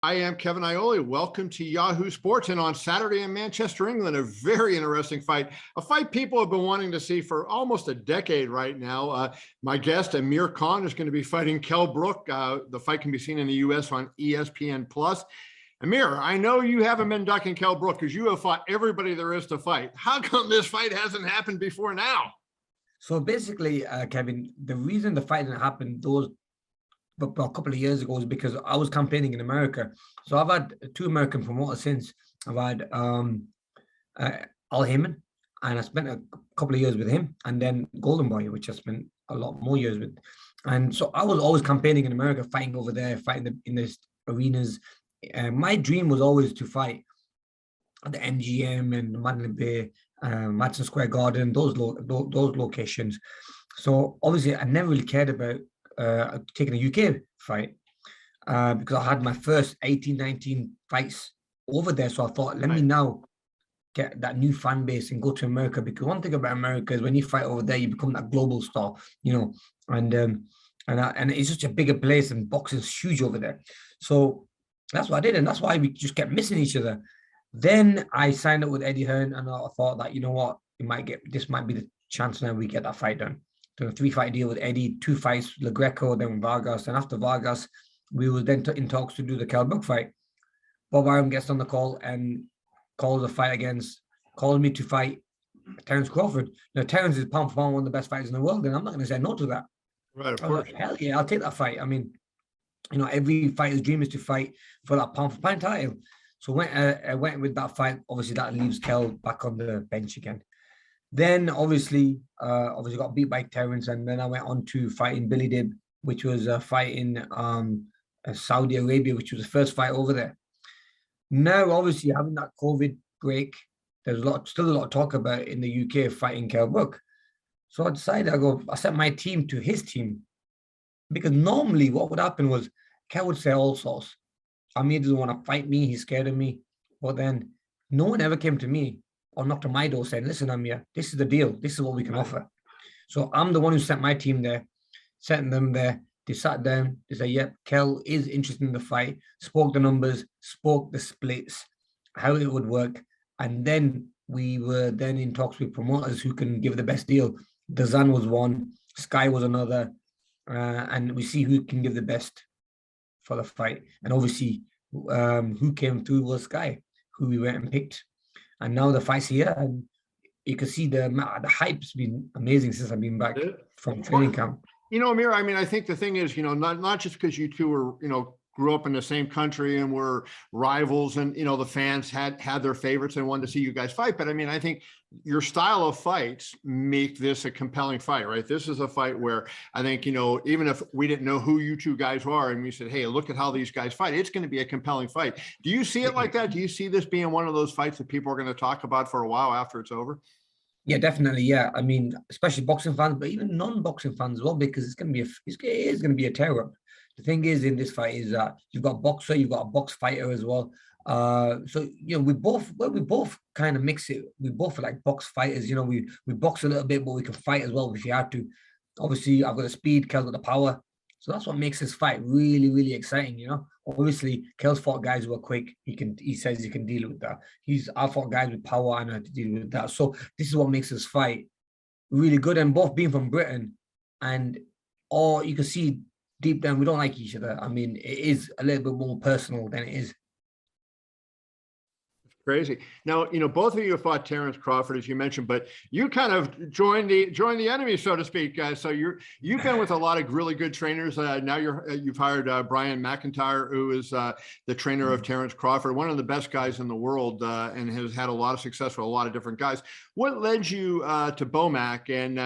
I am Kevin Ioli. Welcome to Yahoo Sports. And on Saturday in Manchester, England, a very interesting fight, a fight people have been wanting to see for almost a decade right now. My guest, Amir Khan, is going to be fighting Kell Brook. The fight can be seen in the U.S. on ESPN+. Amir, I know you haven't been ducking Kell Brook because you have fought everybody there is to fight. How come this fight hasn't happened before now? So basically, Kevin, the reason the fight didn't happen a couple of years ago is because I was campaigning in America. So I've had two American promoters since. I've had Al Heyman, and I spent a couple of years with him, and then Golden Boy, which I spent a lot more years with. And so I was always campaigning in America, fighting over there, fighting in these arenas. My dream was always to fight at the MGM and Mandalay Bay, Madison Square Garden, those locations. So obviously, I never really cared about taking a UK fight because I had my first 18, 19 fights over there. So I thought, let me now get that new fan base and go to America, because one thing about America is when you fight over there, you become that global star, and it's such a bigger place, and boxing's huge over there. So that's what I did, and that's why we just kept missing each other. Then I signed up with Eddie Hearn, and I thought that, you know what, this might be the chance now we get that fight done. Done a 3-fight deal with Eddie, 2 fights, Le Greco, then Vargas, and after Vargas, we were then in talks to do the Kell Brook fight. Bob Arum gets on the call and calls me to fight Terence Crawford. Now, Terence is pound for pound one of the best fighters in the world, and I'm not going to say no to that. Right, of course. Like, hell yeah, I'll take that fight. I mean, every fighter's dream is to fight for that pound for pound title. So I went with that fight. Obviously, that leaves Kell back on the bench again. Then obviously got beat by Terence, and then I went on to fighting Billy Dib, which was a fight in Saudi Arabia, which was the first fight over there. Now, obviously, having that COVID break, there's still a lot of talk about in the UK fighting Kell Brook. So I decided I sent my team to his team, because normally what would happen was Kell would say all sorts. Amir doesn't want to fight me, he's scared of me. But then no one ever came to me or knocked on my door saying, listen, Amir, this is the deal. This is what we can offer. So I'm the one who sent my team there, sent them there. They sat down, they said, yep, Kell is interested in the fight, spoke the numbers, spoke the splits, how it would work. And then we were then in talks with promoters who can give the best deal. Dazan was one, Sky was another, and we see who can give the best for the fight. And obviously, who came through was Sky, who we went and picked. And now the fight's here, and you can see the hype's been amazing since I've been back from training camp. Amir, I mean, I think the thing is, not just because you two were, grew up in the same country and were rivals, and, the fans had their favorites and wanted to see you guys fight. But I mean, I think your style of fights make this a compelling fight, right? This is a fight where I think, even if we didn't know who you two guys are and we said, hey, look at how these guys fight, it's going to be a compelling fight. Do you see it like that? Do you see this being one of those fights that people are going to talk about for a while after it's over? Yeah, definitely. Yeah, I mean, especially boxing fans, but even non-boxing fans as well, because it's going to be a tear up. The thing is, in this fight is that you've got a boxer, you've got a box fighter as well. So we both kind of mix it. We both are like box fighters. We box a little bit, but we can fight as well if you have to. Obviously, I've got the speed, Kell's got the power. So that's what makes this fight really, really exciting. Obviously, Kell's fought guys who are quick. He says he can deal with that. I fought guys with power. I know how to deal with that. So this is what makes this fight really good. And both being from Britain, or you can see deep down we don't like each other. I mean, it is a little bit more personal than it is. Crazy. Now, both of you have fought Terence Crawford, as you mentioned, but you kind of joined the enemy, so to speak. So you've been with a lot of really good trainers. Now you've hired Brian McIntyre, who is the trainer of Terence Crawford, one of the best guys in the world, and has had a lot of success with a lot of different guys. What led you to Bomac, and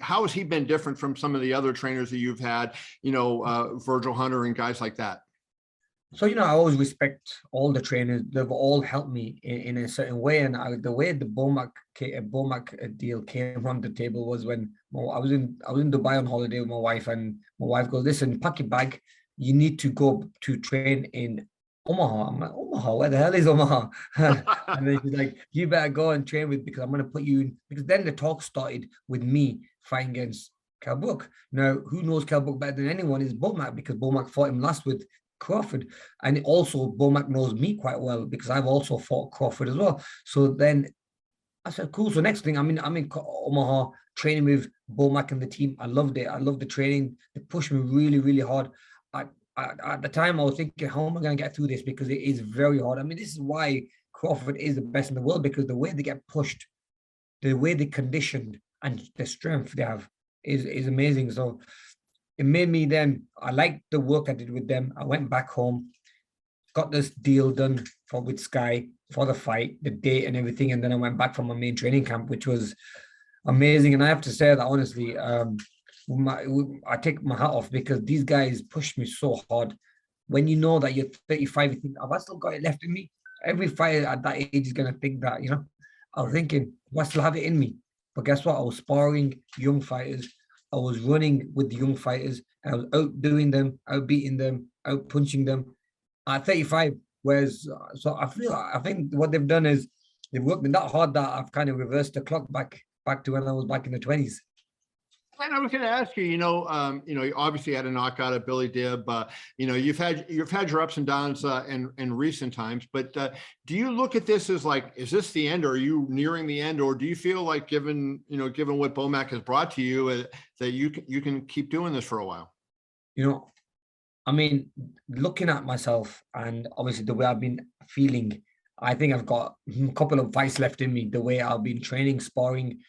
how has he been different from some of the other trainers that you've had, Virgil Hunter and guys like that? So, I always respect all the trainers. They've all helped me in a certain way. And the way the Bomac deal came on the table was when I was in Dubai on holiday with my wife, and my wife goes, listen, pack your bag. You need to go to train in Omaha. I'm like, Omaha? Where the hell is Omaha? And then she's like, you better go and train because I'm going to put you in. Because then the talk started with me fighting against Kell Brook. Now, who knows Kell Brook better than anyone is Bomac, because Bomac fought him last with Crawford. And also Bomac knows me quite well because I've also fought Crawford as well. So then I said, cool. So next thing, I'm in Omaha training with Bomac and the team. I loved it. I loved the training. They pushed me really, really hard. I, at the time, I was thinking, how am I going to get through this? Because it is very hard. I mean, this is why Crawford is the best in the world, because the way they get pushed, the way they conditioned, and the strength they have is amazing. So it made me then, I liked the work I did with them. I went back home, got this deal done with Sky for the fight, the date and everything. And then I went back from my main training camp, which was amazing. And I have to say that honestly, I take my hat off because these guys pushed me so hard. When you know that you're 35, you think, have I still got it left in me? Every fighter at that age is going to think that, you know. I was thinking, do I still have it in me? But guess what? I was sparring young fighters. I was running with the young fighters. And I was outdoing them, outbeating them, outpunching them at 35. Whereas, so I think what they've done is they've worked that hard that I've kind of reversed the clock back to when I was back in the 20s. And I was going to ask you, you obviously had a knockout at Billy Dibb. You've had your ups and downs in recent times. But do you look at this as like, is this the end? Or are you nearing the end? Or do you feel like, given what Bomac has brought to you, that you can keep doing this for a while? I mean, looking at myself and obviously the way I've been feeling, I think I've got a couple of fights left in me. The way I've been training, sparring,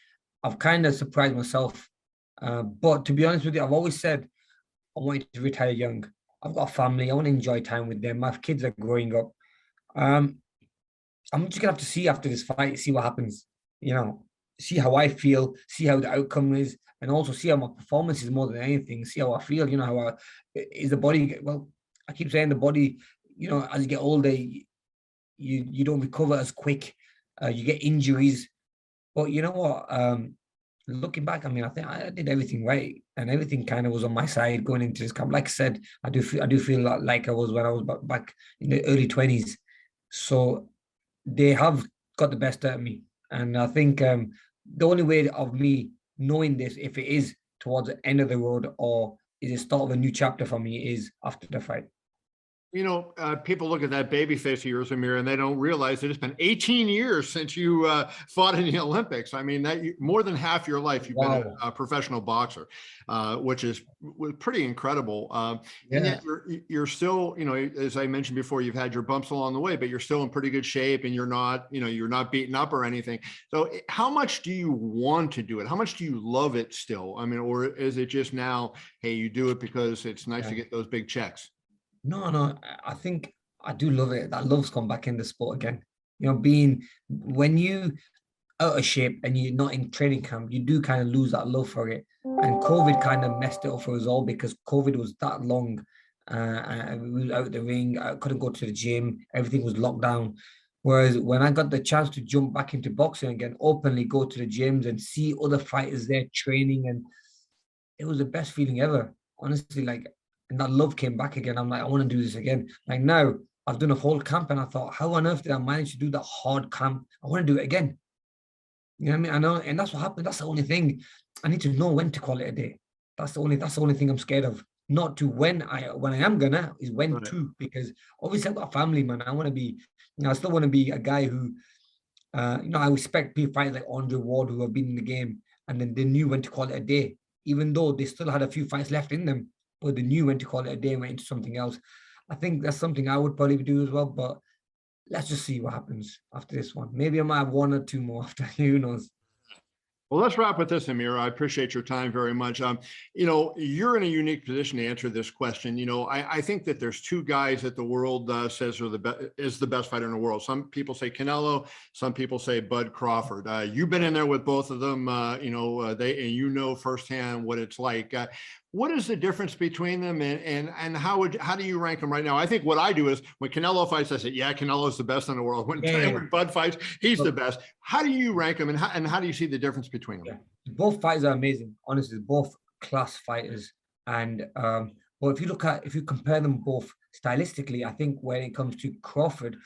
I've kind of surprised myself. But to be honest with you, I've always said I wanted to retire young. I've got a family. I want to enjoy time with them. My kids are growing up. I'm just gonna have to see after this fight, see what happens. See how I feel, see how the outcome is, and also see how my performance is more than anything. See how I feel. How is the body? Well, I keep saying the body. As you get older, you don't recover as quick. You get injuries. But you know what? Looking back, I mean, I think I did everything right, and everything kind of was on my side going into this camp. Like I said, I do feel like I was when I was back in the early 20s. So they have got the best out of me, and I think the only way of me knowing this, if it is towards the end of the road or is the start of a new chapter for me, is after the fight. People look at that baby face of yours, Amir, and they don't realize that it's been 18 years since you fought in the Olympics. I mean, more than half your life you've been a professional boxer, which is pretty incredible. And yet you're still, as I mentioned before, you've had your bumps along the way, but you're still in pretty good shape, and you're not beaten up or anything. So how much do you want to do it? How much do you love it still? I mean, or is it just now, hey, you do it because it's nice to get those big checks? No, I think I do love it. That love's come back in the sport again. When you out of shape and you're not in training camp, you do kind of lose that love for it. And COVID kind of messed it up for us all because COVID was that long. And we were out the ring. I couldn't go to the gym. Everything was locked down. Whereas when I got the chance to jump back into boxing again, openly go to the gyms and see other fighters there training, and it was the best feeling ever. Honestly, and that love came back again. I'm like, I want to do this again. Like now, I've done a whole camp, and I thought, how on earth did I manage to do that hard camp? I want to do it again. You know what I mean? I know, and that's what happened. That's the only thing. I need to know when to call it a day. That's the only thing I'm scared of. Not to when I am gonna, is when to, because obviously I've got a family, man. I want to be, I still want to be a guy who, I respect people fighters like Andre Ward who have been in the game, and then they knew when to call it a day, even though they still had a few fights left in them. But they knew when to call it a day and went into something else. I think that's something I would probably do as well. But let's just see what happens after this one. Maybe I might have one or two more after. Who knows? Well, let's wrap with this, Amir. I appreciate your time very much. You're in a unique position to answer this question. I think that there's two guys that the world says is the best fighter in the world. Some people say Canelo, some people say Bud Crawford. You've been in there with both of them. And firsthand what it's like. What is the difference between them, and how do you rank them right now? I think what I do is when Canelo fights, I say, yeah, Canelo's the best in the world. When Bud fights, he's the best. How do you rank them, and how do you see the difference between them? Yeah. Both fighters are amazing. Honestly, both class fighters. And but if you compare them both stylistically, I think when it comes to Crawford's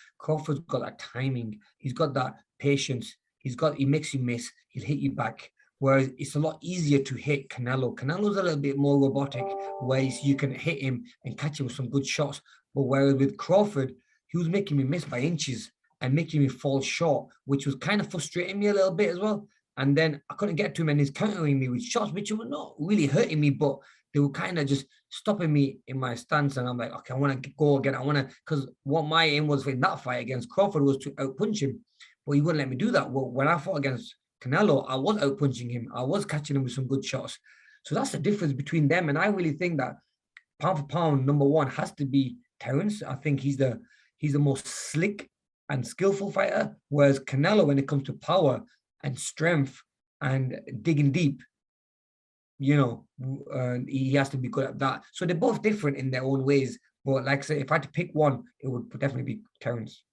got that timing. He's got that patience. He makes you miss. He'll hit you back. Whereas it's a lot easier to hit Canelo. Canelo's a little bit more robotic, where you can hit him and catch him with some good shots. But whereas with Crawford, he was making me miss by inches and making me fall short, which was kind of frustrating me a little bit as well. And then I couldn't get to him, and he's countering me with shots, which were not really hurting me, but they were kind of just stopping me in my stance. And I'm like, okay, I want to go again. I want to, because what my aim was in that fight against Crawford was to outpunch him, but he wouldn't let me do that. Well, when I fought against Canelo, I was outpunching him. I was catching him with some good shots. So that's the difference between them. And I really think that pound for pound, number one has to be Terence. I think he's the most slick and skillful fighter. Whereas Canelo, when it comes to power and strength and digging deep, you know, he has to be good at that. So they're both different in their own ways. But like I say, if I had to pick one, it would definitely be Terence.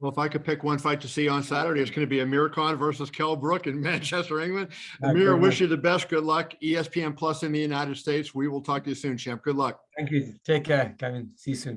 Well, if I could pick one fight to see on Saturday, it's going to be Amir Khan versus Kell Brook in Manchester, England. Amir, wish you the best. Good luck. ESPN Plus in the United States. We will talk to you soon, champ. Good luck. Thank you. Take care, Kevin. See you soon.